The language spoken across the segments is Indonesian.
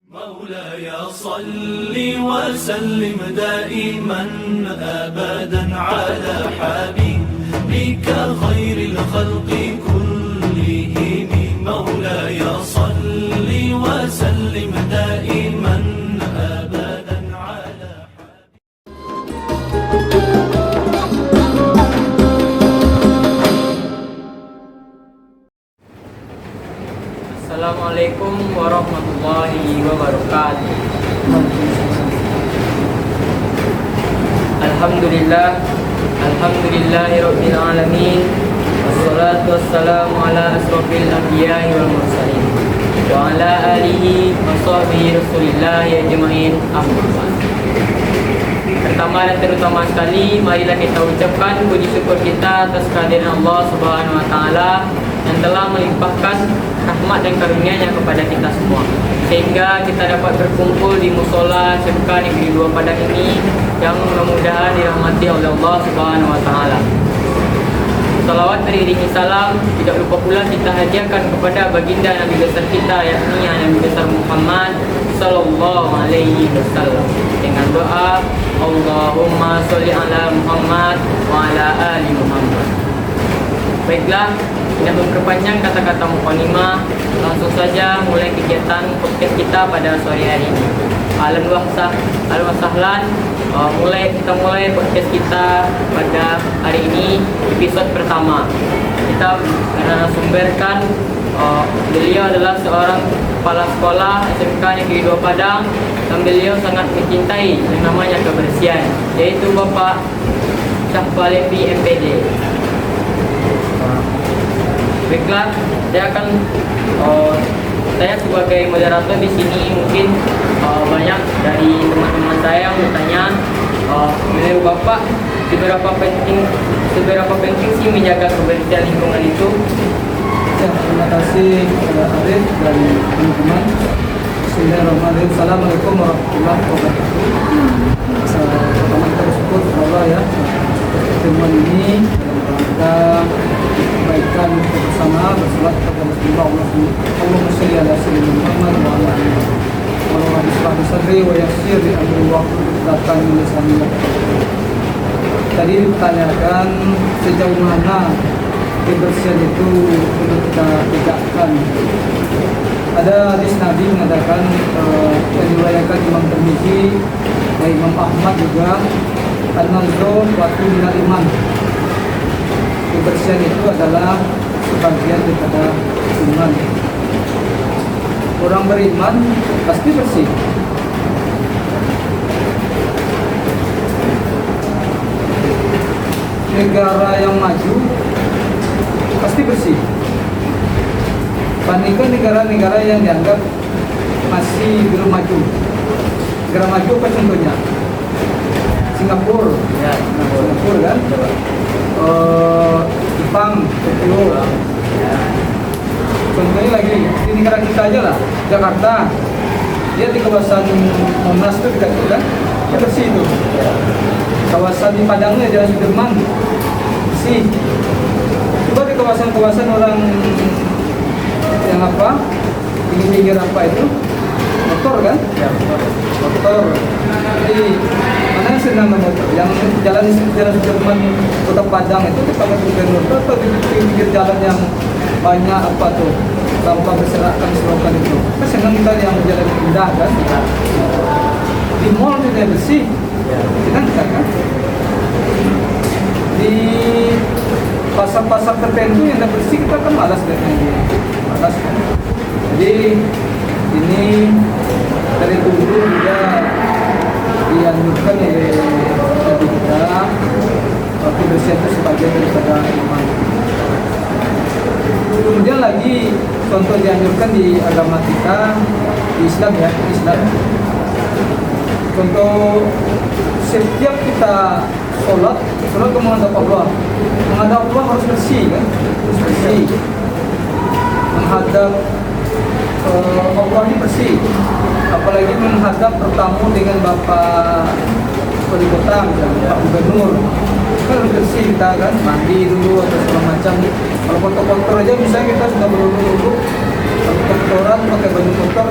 مولاي صل وسلم دائما أبدا على حبيبك خير الخلق كلهم. مولاي صل وسلم دائما أبدا على Assalamualaikum warahmatullahi wabarakatuh. Alhamdulillahirabbil alamin. Wassalatu wassalamu ala asrofil anbiya'i wal mursalin wa ala alihi wa sahbihi rasulillahi ajma'in. Amma ba'd. Pertama dan terutama sekali, marilah kita ucapkan puji syukur kita atas kehadiran Allah Subhanahu wa taala yang telah melimpahkan rahmat dan karunia-Nya kepada kita semua, sehingga kita dapat berkumpul di musola Sedekah Negeri 2 Padang ini yang mudah-mudahan dirahmati oleh Allah Subhanahu wa taala. Salawat beriringi salam tidak lupa pula kita hadiahkan kepada baginda Nabi besar kita, yakni Nabi besar Muhammad sallallahu alaihi wasallam, dengan doa Allahumma sholli ala Muhammad wa ala ali Muhammad. Baiklah, tidak memperpanjang kata-kata mukadimah, langsung saja mulai kegiatan podcast kita pada sore hari ini. Ahlan wa sahlan. Kita mulai podcast kita pada hari ini, episode pertama. Kita sumberkan beliau adalah seorang kepala sekolah SMK Negeri 2 Padang, dan beliau sangat mencintai yang namanya kebersihan, yaitu Bapak Syahfalevi MPD. Baiklah, saya sebagai moderator di sini, mungkin banyak dari teman-teman saya yang bertanya, menurut Bapak seberapa penting sih menjaga kebersihan lingkungan itu? Ya, terima kasih kepada Arif dan teman-teman. Bismillahirrahmanirrahim. Assalamualaikum warahmatullahi wabarakatuh. Pertama kita bersyukur kepada Allah ya, pertemuan ini dalam rangka kebaikan kita bersama, bersolat kepada Rasulullah. Allahumma sholli ala sayyidina Muhammad wa ala alihi wa sahbihi sadri wa yassir li amri wa qurratan min lisani. Tadi ditanyakan sejauh mana kebersihan itu perlu kita tegakkan. Ada hadis Nabi mengatakan, yang diriwayatkan Imam Tirmidzi dan Imam Ahmad juga, an-nazru suatu minal iman. Kebersihan itu adalah sebagian daripada iman. Orang beriman pasti bersih. Negara yang maju pasti bersih. Bandingkan negara-negara yang dianggap masih belum maju. Negara maju apa contohnya? Singapura, ya, Singapura kan? Jepang, Tokyo. Ya. Contohnya lagi di negara kita aja lah, Jakarta. Dia di kawasan Monas itu dekat itu kan? Ya bersih itu. Ya. Kawasan di Padangnya Jalan Sudirman bersih. Coba di kawasan-kawasan orang yang pinggir-pinggir itu motor kan? Ya, motor. Jadi mana yang senang motor? Yang jalan Sudirman Kota Padang itu kita pakai motor, atau di pinggir jalan yang banyak sampah berserakan selokan itu. Kita senang kita yang jalan indah kan? Ya. Di mall tidak bersih, senang kita kan? Di pasar-pasar tertentu yang tidak bersih kita kan malas lihatnya. Malas. Jadi ini dari dulu juga dianjurkan oleh Nabi kita, kebersihan itu sebagian daripada iman. Kemudian lagi contoh dianjurkan di agama kita, di Islam ya, Islam. Contoh setiap kita sholat ke menghadap Allah. Menghadap Allah harus bersih kan? Harus bersih. Menghadap Allah ini bersih. Apalagi menghadap bertamu dengan Bapak Wali Kota, Pak Gubernur. Kan harus bersih kita kan, mandi dulu atau segala macam. Kalau kotor-kotor aja misalnya kita sudah berlulu-lulu, kotoran pakai baju kotor,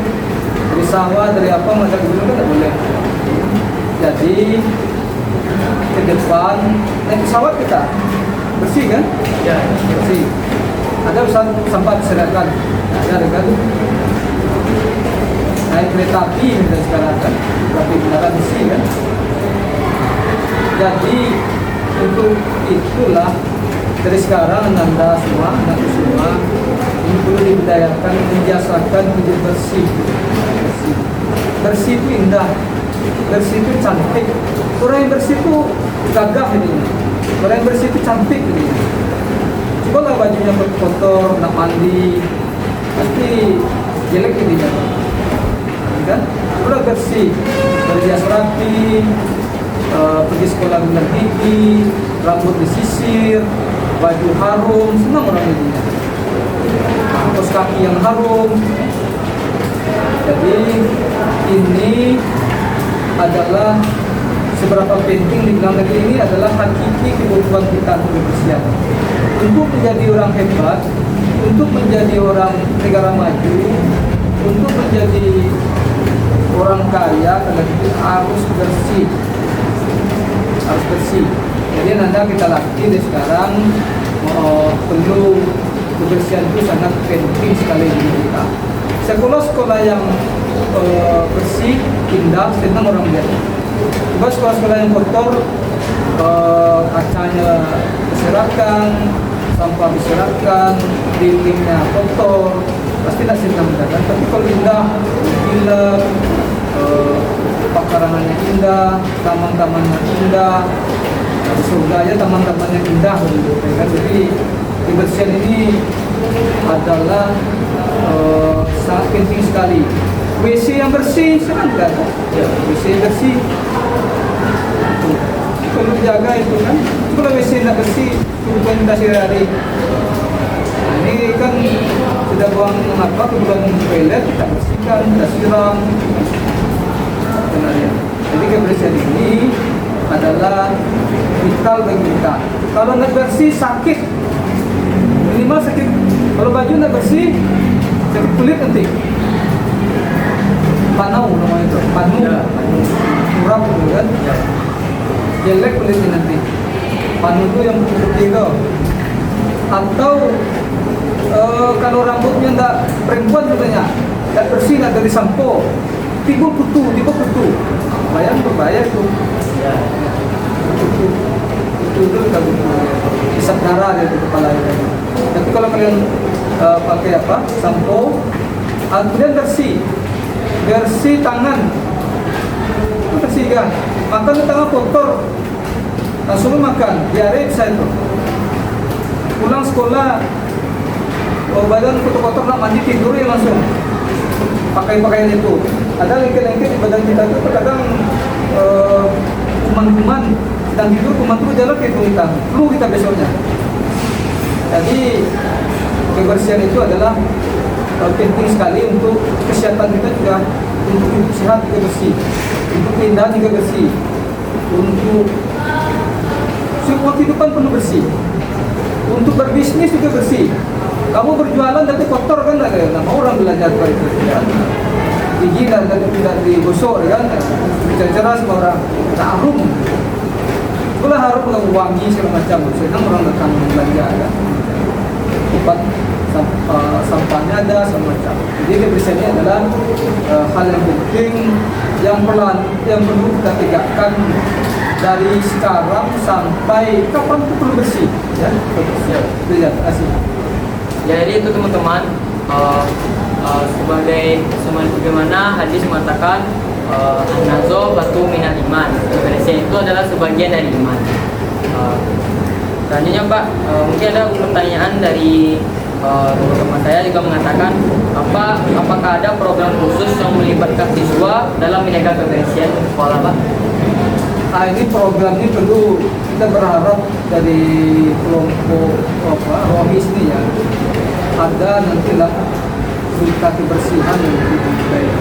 dari sawah, dari apa, masa dulu kan tidak boleh. Jadi ke depan naik pesawat kita bersih kan? Ya. Bersih. Ada sampah berserakan, ada kan? Naik kereta api kita sekarang kan, tapi kendaraan bersih kan? Jadi untuk itulah dari sekarang Anda semua, ini perlu dibudayakan, menjasahkan hidup bersih. Bersih itu indah, bersih itu cantik. Orang yang bersih itu gagah ini. Orang yang bersih itu cantik ini. Coba lah bajunya kotor, nak mandi, pasti jelek ini kan? Udah bersih, berhias rapi, pergi sekolah dengan gigi, rambut disisir, baju harum, senang orang ini. Kaos kaki yang harum. Jadi ini adalah seberapa penting di dalam negeri ini adalah hakiki kebutuhan kita untuk kebersihan. Untuk menjadi orang hebat, untuk menjadi orang negara maju, untuk menjadi orang kaya, harus bersih. Harus bersih. Jadi nanti kita latih dari sekarang perlu kebersihan itu sangat penting sekali di kita. Sekolah-sekolah yang bersih, indah, senang orang lihat. Coba sekolah-sekolah yang kotor, kacanya berserakan, sampah berserakan, dindingnya kotor, pasti tidak senang kan. Tapi kalau indah, indah, pekarangannya indah, taman-tamannya indah, surganya taman-tamannya indah gitu kan. Jadi kebersihan ini adalah sangat penting sekali. WC yang bersih, senang kan? Ya, WC bersih. Kalau dijaga itu kan, kalau WC tidak bersih, dokumentasi hari. Nah, ini kan sudah buang apa, kebutuhan toilet, kita bersihkan, kita siram. Jadi kebersihan ini adalah vital bagi kita. Kalau nggak bersih sakit, minimal sakit. Kalau baju nggak bersih, sakit kulit nanti. Panau namanya itu, panu, kurap gitu kan. Jelek kulitnya nanti. Panu itu yang putih itu. Atau kalau rambutnya nggak perempuan katanya, nggak bersih, nggak dari sampo, timbul kutu. Berbahaya itu. Kutu itu kita isap darah dari kepala kita. Tapi kalau kalian pakai apa, sampo, kemudian bersih tangan, bersihkan. Makan di tangan kotor, langsung makan, diare bisa itu. Pulang sekolah, badan kotor-kotor nak mandi tidur ya langsung. Pakai pakaian itu. Ada lengket-lengket di badan kita itu terkadang kuman-kuman sedang tidur, kuman itu jalan ke kita, flu kita besoknya. Jadi kebersihan itu adalah penting sekali untuk kesehatan kita juga, untuk hidup sehat juga bersih, untuk keindahan juga bersih, untuk semua kehidupan penuh bersih, untuk berbisnis juga bersih. Kamu berjualan tapi kotor kan, nama orang belajar berjualan. Gigi dan tidak digosok kan, bicara sama orang, tak harum. Itulah harum dengan wangi segala macam. Senang orang datang belanja kan. Obat sampahnya ada semacam. Jadi kebersihannya adalah hal yang penting yang perlu kita tegakkan dari sekarang sampai kapan itu perlu bersih, ya. Terima kasih. Jadi itu teman-teman, sebagaimana hadis mengatakan an-nazo batu minal iman. Kebersihan itu adalah sebagian dari iman. Selanjutnya Pak, mungkin ada pertanyaan dari teman saya juga mengatakan apakah ada program khusus yang melibatkan siswa dalam menjaga kebersihan sekolah Pak? Ini program ini perlu kita berharap dari kelompok Rohis ini ya, ada nantilah berita kebersihan yang lebih baik,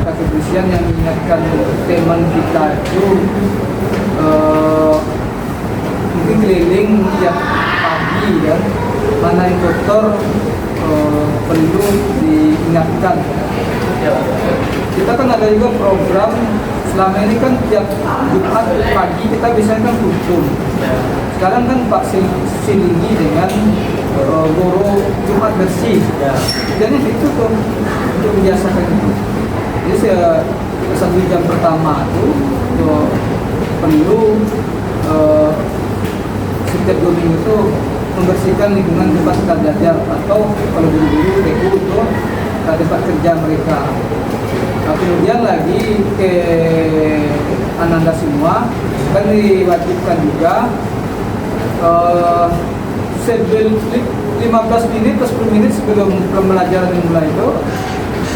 kebersihan yang mengingatkan teman kita itu mungkin keliling tiap pagi kan, mana yang kotor perlu diingatkan. Kita kan ada juga program selama ini kan tiap Jumat pagi kita biasanya kan kultum. Sekarang kan Pak Silingi dengan guru Jumat bersih. Jadi itu tuh untuk membiasakan itu. Jadi satu jam pertama itu perlu setiap 2 minggu itu membersihkan lingkungan tempat kita belajar, atau kalau guru-guru TU itu tempat kerja mereka. Nah, kemudian lagi ke Ananda semua kan diwajibkan juga 15 menit atau 10 menit sebelum pembelajaran dimulai itu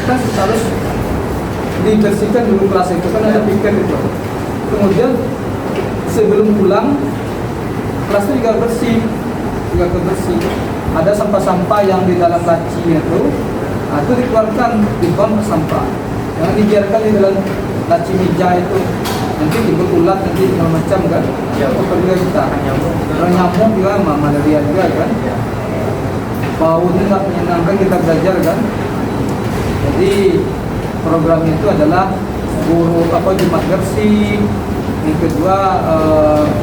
kita harus dibersihkan dulu kelas itu, kan ada piket itu. Kemudian sebelum pulang kelas itu juga bersih, ada sampah-sampah yang di dalam laci itu dikeluarkan, dibuang ke sampah, jangan dibiarkan di dalam laci meja itu, nanti timbul ulat, nanti macam kan perlu kita nyamuk juga, malaria juga kan, baunya nggak menyenangkan kita belajar kan. Jadi program itu adalah guru Jumat bersih. Yang kedua,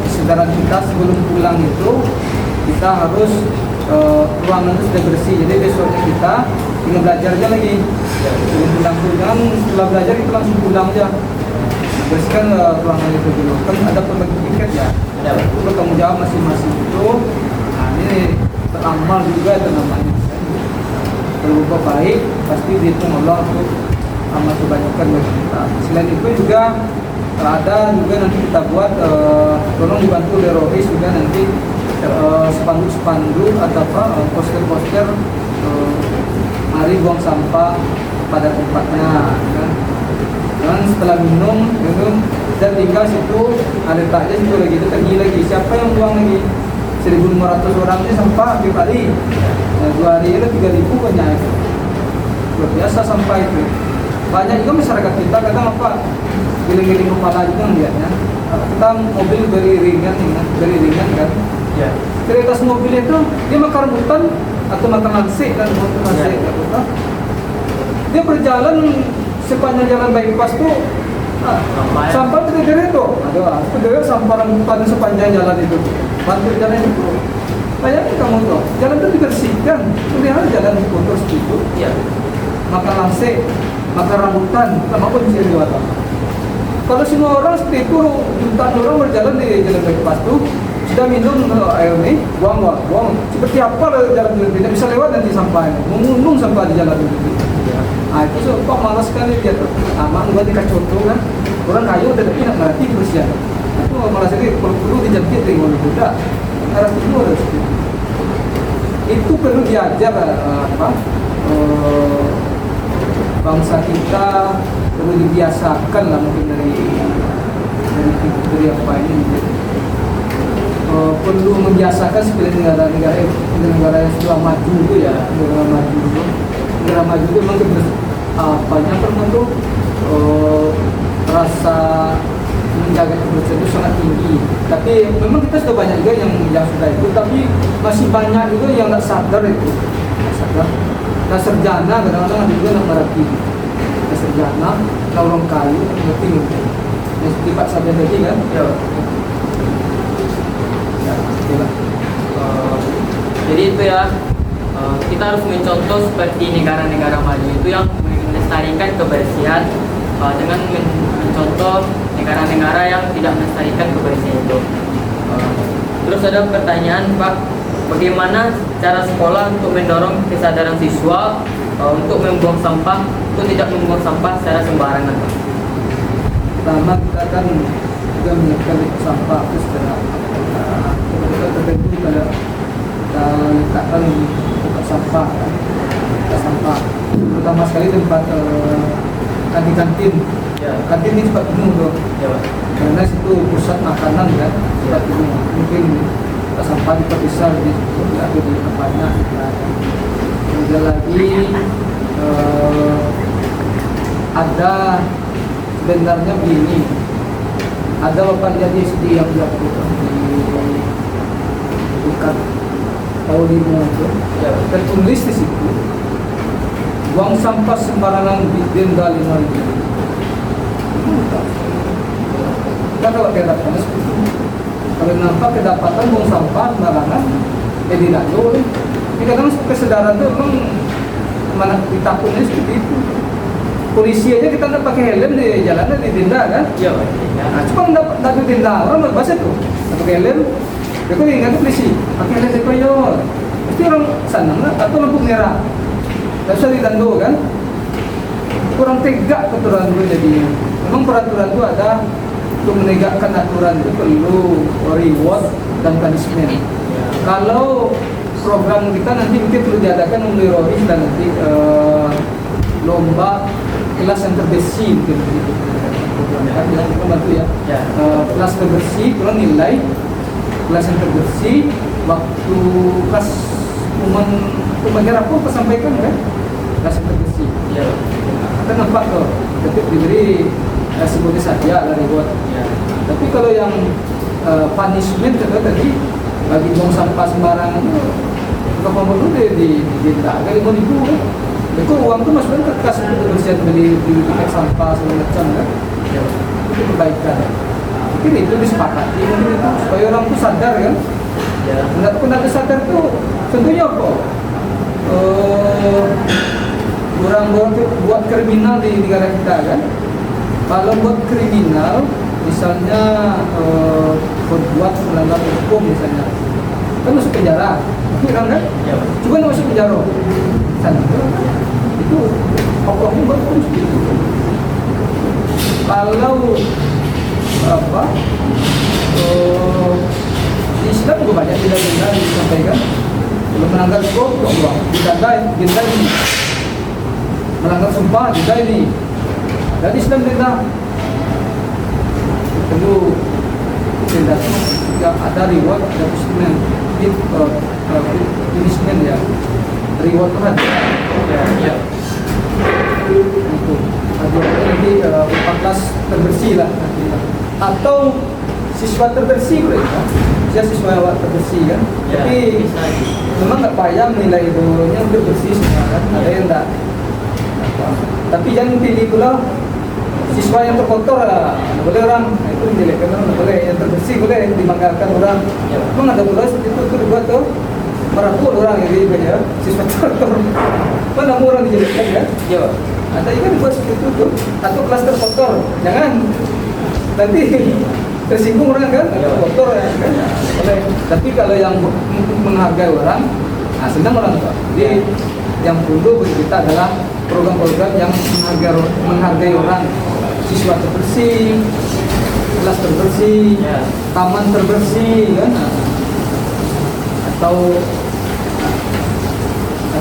kesadaran kita sebelum pulang itu kita harus ruangan itu sudah bersih. Jadi besoknya kita tinggal belajar aja lagi. Sebelum pulang, setelah belajar kita langsung pulang aja. Bersihkan ruangan itu dulu. Kan ada pembagi tiket ya. Itu bertanggung jawab masing-masing itu. Nah, ini beramal juga itu namanya. Kalau berbuat baik pasti dihitung Allah untuk amal kebanyakan bagi kita. Selain itu juga ada juga nanti kita buat, tolong dibantu oleh Rohis juga nanti spanduk-spanduk atau poster-poster mari buang sampah pada tempatnya kan. Dan setelah minum dan tinggal situ ada taknya situ lagi, itu lagi siapa yang buang lagi 1.500 orang ini sampah tiap hari. 2 hari itu 3.000 banyak itu. Luar biasa sampah itu. Banyak juga masyarakat kita kadang giling-giling kepala juga melihatnya. Kita mobil beri ringan kan. Ya. Kereta mobil itu dia makan rambutan atau makan lansik kan, dia berjalan sepanjang jalan bypass tuh. Sampah itu dari itu. Itu dari sampah rambutan sepanjang jalan itu. Bantu jalan itu. Bayangin kamu tuh, jalan itu dibersihkan. Kemudian jalan kotor segitu. Ya. Makan lansik, makan rambutan, sama pun bisa diwata. Kalau semua orang seperti itu, jutaan orang berjalan di jalan bypass tuh, sudah minum air nih, buang. Seperti apa jalan tidak bisa lewat nanti sampahnya, mengundung sampah di jalan itu. Nah itu kok malas sekali dia tuh. Aman buat dikasih contoh kan, orang kayu tidak ngerti kebersihan. Itu malas sekali, perlu dijangkit dengan mudah. Arah timur itu perlu diajar bangsa kita, perlu dibiasakan lah mungkin dari apa ini. Perlu membiasakan seperti negara yang sudah maju itu ya, negara maju itu memang pernah tuh rasa menjaga kebersihan itu sangat tinggi. Tapi memang kita sudah banyak juga yang sudah itu, tapi masih banyak juga yang nggak sadar itu. Nah sarjana kadang-kadang ada juga yang merhati. Nah sarjana, orang kayu, ngerti. Yang seperti Pak Sabda tadi kan? Jadi itu ya, kita harus mencontoh seperti negara-negara maju itu yang melestarikan kebersihan dengan mencontoh negara-negara yang tidak melestarikan kebersihan itu. Terus ada pertanyaan Pak, bagaimana cara sekolah untuk mendorong kesadaran siswa untuk membuang sampah, untuk tidak membuang sampah secara sembarangan Pak? Pertama kita kan juga menyiapkan sampah itu secara tertentu pada kita letakkan tempat sampah, terutama sekali tempat kantin. Kantin ini tempat penuh loh, karena situ pusat makanan kan, tempat penuh. Mungkin sampah diperpisah di tempatnya. Kemudian lagi ada sebenarnya begini, ada bapak jadi SD yang dilakukan di dekat tahun 5 itu Ya. tertulis di situ buang sampah sembarangan denda 5.000. Kita kalau kedapatan seperti itu, kalau nampak kedapatan buang sampah sembarangan, tidak boleh. Ini kadang kesadaran itu memang mana ditakutnya seperti itu. Polisi aja kita nggak pakai helm di jalannya didenda kan? Ya. Nah, cuma dapat denda orang nggak bahasa tuh, nggak pakai helm. Dia kok ingat polisi, pakai helm sekoyor. Pasti orang senang lah, atau lampu merah. Tidak usah ditandu kan? Kurang tegak aturan itu jadi. Memang peraturan itu ada untuk menegakkan aturan itu perlu reward dan punishment. Kalau program kita nanti mungkin perlu diadakan oleh Rohis dan nanti lomba kelas yang terbersih mungkin begitu. Kan bilang kita bantu ya. Ya. Kelas terbersih, kurang nilai kelas yang terbersih waktu kelas pembagian rapor sampaikan kan kelas yang terbersih. Ya. Kita nampak tuh, tetap diberi kasih bonus saja lah reward. Ya. Tapi kalau yang punishment itu tadi bagi buang sampah sembarangan itu kalau perlu di denda kali 5.000 kan. Itu uang itu mas benar kasih untuk kebersihan beli tiket sampah segala macam kan. Ya. Itu kebaikan. Mungkin itu disepakati mungkin itu supaya orang itu sadar kan. Ya. Pendapat sadar itu tentunya apa? Orang buat kriminal di negara kita kan. Kalau buat kriminal, misalnya berbuat melanggar hukum misalnya, kan masuk penjara, itu kan? Ya. Cuma nggak masuk penjara, sana itu pokoknya bagus gitu. Kalau apa? Di Islam juga banyak tidak disampaikan. Kalau melanggar hukum, uang, denda ini, melanggar sumpah, denda ini. Dari Islam denda perlu denda yang ada reward, ada punishment, punishment ya, reward itu ada. Ya. Itu ada nanti 14 terbersih lah nanti. Atau siswa terbersih boleh kan? Siswa terbersih kan? Ya, Tapi bisa. memang nggak payah nilai itu udah bersih semua kan? Ada yang enggak. Tapi jangan pilih pula siswa yang terkotor lah, boleh orang itu menjelekkan orang, boleh yang terbersih boleh dibanggakan orang. Ya. Memang ada pula seperti itu dibuat tuh merangkul orang jadi banyak siswa terkotor. Mana orang dijelekkan kan? Ya. Ada juga dibuat seperti itu tuh, atau kelas terkotor, jangan nanti tersinggung orang kan, terkotor ya kan? Boleh. Tapi kalau yang menghargai orang, nah senang orang tuh. Jadi yang perlu bagi kita adalah program-program yang menghargai orang, siswa terbersih, kelas terbersih, Ya. taman terbersih, kan? Atau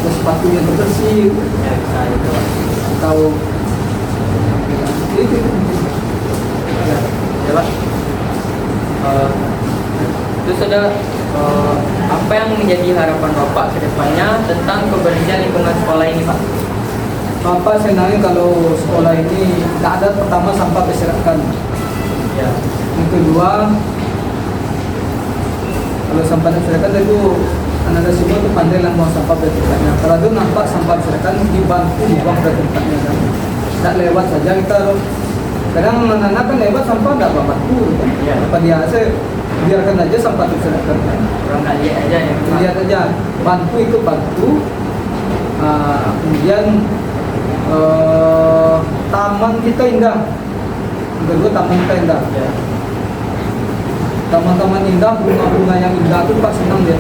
sepatu yang terbersih, Ya, bisa itu. atau itu. Ya, Pak. Itu sudah apa yang menjadi harapan Bapak ke depannya tentang kebersihan lingkungan sekolah ini, Pak? Bapak senangnya kalau sekolah ini tak ada pertama sampah berserakan. Ya. Yang kedua, kalau sampah berserakan itu anak-anak semua itu pandai lah buang sampah pada tempatnya. Kalau itu nampak sampah berserakan dibantu buang pada tempatnya kan. Tak lewat saja kita. Kadang anak-anak kan lewat sampah tak bantu kan. Ya. Apa dia biarkan aja sampah berserakan kan. Orang nggak lihat aja ya, Pak. Lihat aja, bantu itu bantu. Kemudian taman kita indah. Yang kedua taman kita indah. Ya. Taman-taman indah, bunga-bunga yang indah itu Pak senang dia.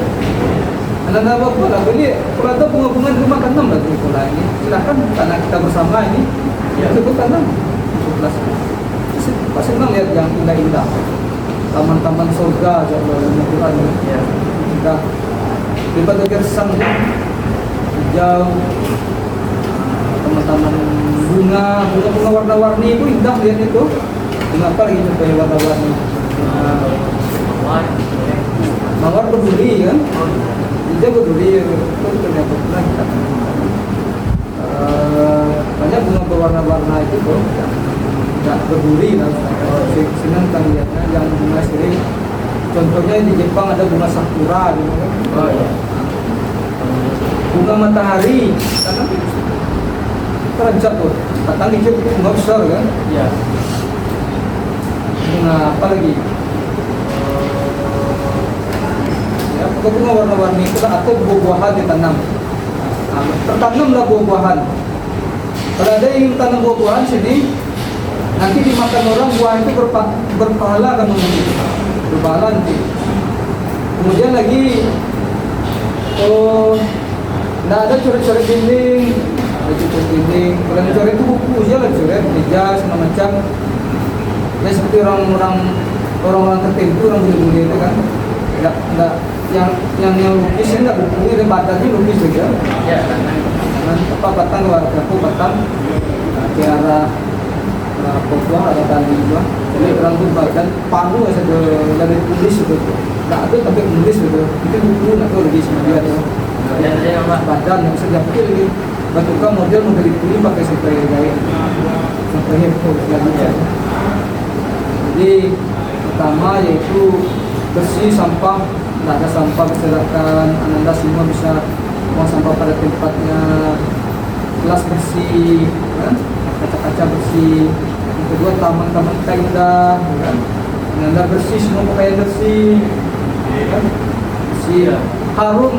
Anak-anak bapak lah beli, kalau ada bunga-bunga di rumah tanam lah di sekolah ini. Silakan tanah kita bersama ini, Ya. kita tanam. Pak senang lihat yang indah-indah. Taman-taman surga, jauh Al-Quran. Ya. Indah. Daripada gersang hijau, taman-taman bunga warna-warni itu indah lihat itu. Kenapa lagi contohnya warna-warni? Mawar. Mawar berduri kan? Dia berduri itu ternyata pernah kita. Banyak bunga berwarna-warna itu tuh nggak berduri lah. Senang kan lihatnya yang bunga sering. Contohnya di Jepang ada bunga sakura gitu kan. Oh iya. bunga matahari, tanam terajat tuh, batang kecil itu bunga besar kan? Ya. Bunga apa lagi? Ya, pokoknya bunga warna-warni itu atau buah-buahan ditanam. Nah, tertanamlah buah-buahan. Kalau ada yang tanam buah-buahan sini, nanti dimakan orang buah itu berpahala kan, berpahala nanti. Kemudian lagi, oh, nggak ada coret-coret dinding, ada coret dinding. Kalau yang coret itu buku aja lah, coret meja segala macam. Ya seperti orang-orang tertentu, orang bule-bule itu kan, nggak yang lukis ini nggak buku, ini badannya lukis saja. Ya. Apa batang warga aku batang ke arah Papua ada tali juga. Jadi orang tuh badan paru saja dari tulis itu. Nggak ada tapi tulis gitu. Itu buku atau lagi semuanya tuh. Dan saya apa? Badan yang sedang itu lagi bentuknya model itu pakai spray gaya. Spray itu selanjutnya. Jadi pertama yaitu bersih sampah, nggak ada sampah berserakan, Anda semua bisa buang sampah pada tempatnya, kelas bersih, kan? Kaca-kaca bersih. Yang kedua taman-taman tenda, kan? Anda bersih, semua pakaian bersih, kan? Bersih, harum.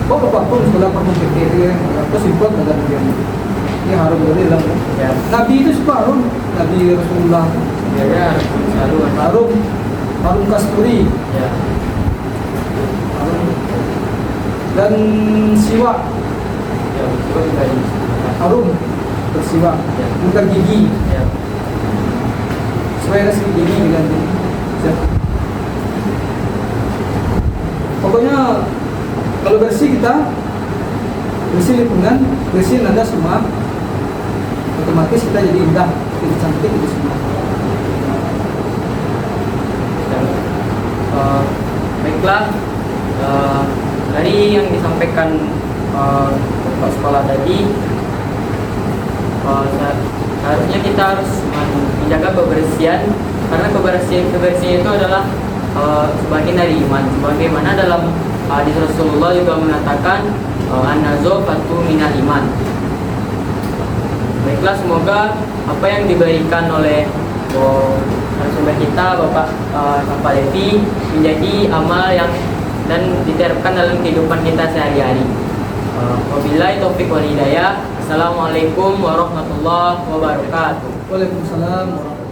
Kok parfum sekolah parfum PT ya? Apa simpel ada bagian ini harum dari dalam. Ya. Nabi itu suka harum, Nabi Rasulullah. Ya. Harum kasturi. Ya. Dan siwak Ya. Betul tadi. harum bersiwak, Ya. bukan gigi Ya. supaya rasa gigi diganti. Siap. Pokoknya kalau bersih kita bersih lingkungan, bersih nada semua, otomatis kita jadi indah, jadi cantik itu semua. Dan, baiklah, dari yang disampaikan Pak sekolah tadi, seharusnya kita harus menjaga kebersihan, karena kebersihan itu adalah sebagian dari iman. Sebagaimana dalam hadis Rasulullah juga mengatakan an-nazafatu minal iman. Baiklah, semoga apa yang diberikan oleh narasumber kita Bapak Pak Levi menjadi amal yang dan diterapkan dalam kehidupan kita sehari-hari. Wabillahi taufiq wal hidayah. Assalamualaikum warahmatullahi wabarakatuh. Waalaikumsalam warahmatullahi wabarakatuh.